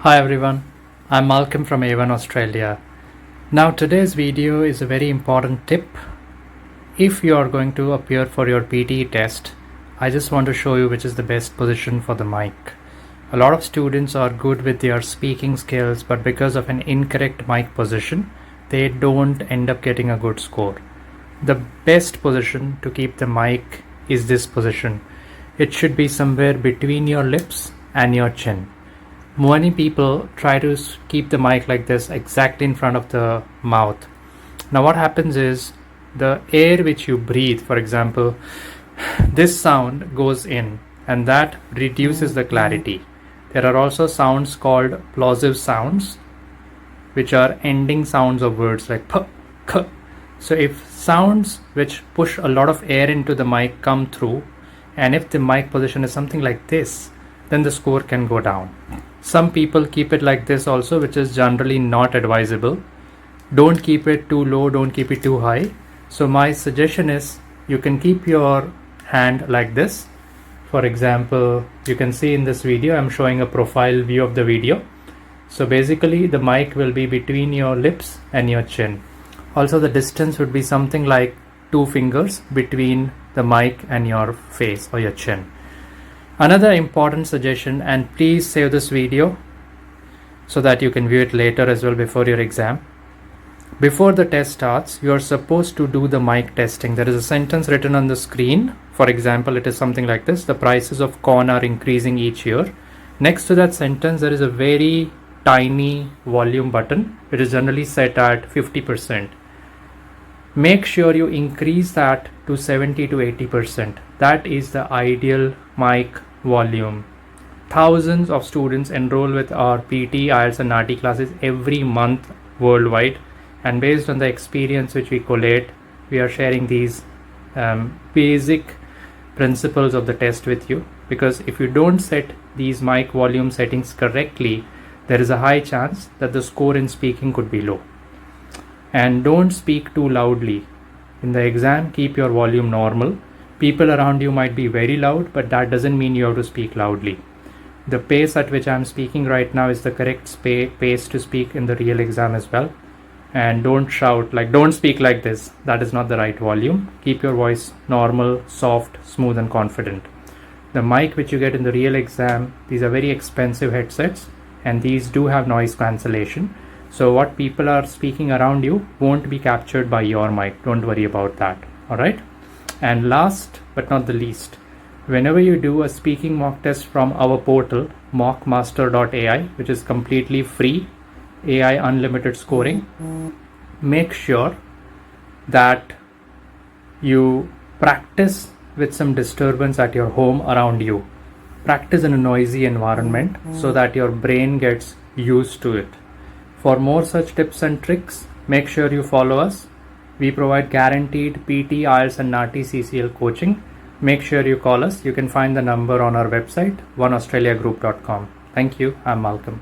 Hi everyone, I'm Malcolm from A1 Australia. Now today's video is a very important tip. If you are going to appear for your PTE test, I just want to show you which is the best position for the mic. A lot of students are good with their speaking skills, but because of an incorrect mic position, they don't end up getting a good score. The best position to keep the mic is this position. It should be somewhere between your lips and your chin. Many people try to keep the mic like this exactly in front of the mouth. Now what happens is the air which you breathe, for example, this sound goes in and that reduces the clarity. There are also sounds called plosive sounds, which are ending sounds of words like p, k. So if sounds which push a lot of air into the mic come through, and if the mic position is something like this, then the score can go down. Some people keep it like this also, which is generally not advisable. Don't keep it too low, don't keep it too high. So my suggestion is you can keep your hand like this. For example, you can see in this video, I'm showing a profile view of the video. So basically the mic will be between your lips and your chin. Also the distance would be something like 2 fingers between the mic and your face or your chin. Another important suggestion, and please save this video so that you can view it later as well before your exam. Before the test starts, you are supposed to do the mic testing. There is a sentence written on the screen. For example, it is something like this: the prices of corn are increasing each year. Next to that sentence, there is a very tiny volume button. It is generally set at 50%. Make sure you increase that to 70 to 80%. That is the ideal mic volume. Thousands of students enroll with our PTE, IELTS and NAATI classes every month worldwide, and based on the experience which we collate, we are sharing these basic principles of the test with you, because if you don't set these mic volume settings correctly, there is a high chance that the score in speaking could be low. And don't speak too loudly. In the exam, keep your volume normal. People around you might be very loud, but that doesn't mean you have to speak loudly. The pace at which I'm speaking right now is the correct pace to speak in the real exam as well. And don't shout, don't speak like this. That is not the right volume. Keep your voice normal, soft, smooth and confident. The mic which you get in the real exam, these are very expensive headsets, and these do have noise cancellation. So what people are speaking around you won't be captured by your mic. Don't worry about that. Alright? And last but not the least, whenever you do a speaking mock test from our portal, mockmaster.ai, which is completely free, AI unlimited scoring, make sure that you practice with some disturbance at your home around you. Practice in a noisy environment so that your brain gets used to it. For more such tips and tricks, make sure you follow us. We provide guaranteed PTE, IELTS and NAATI CCL coaching. Make sure you call us. You can find the number on our website, oneaustraliagroup.com. Thank you. I'm Malcolm.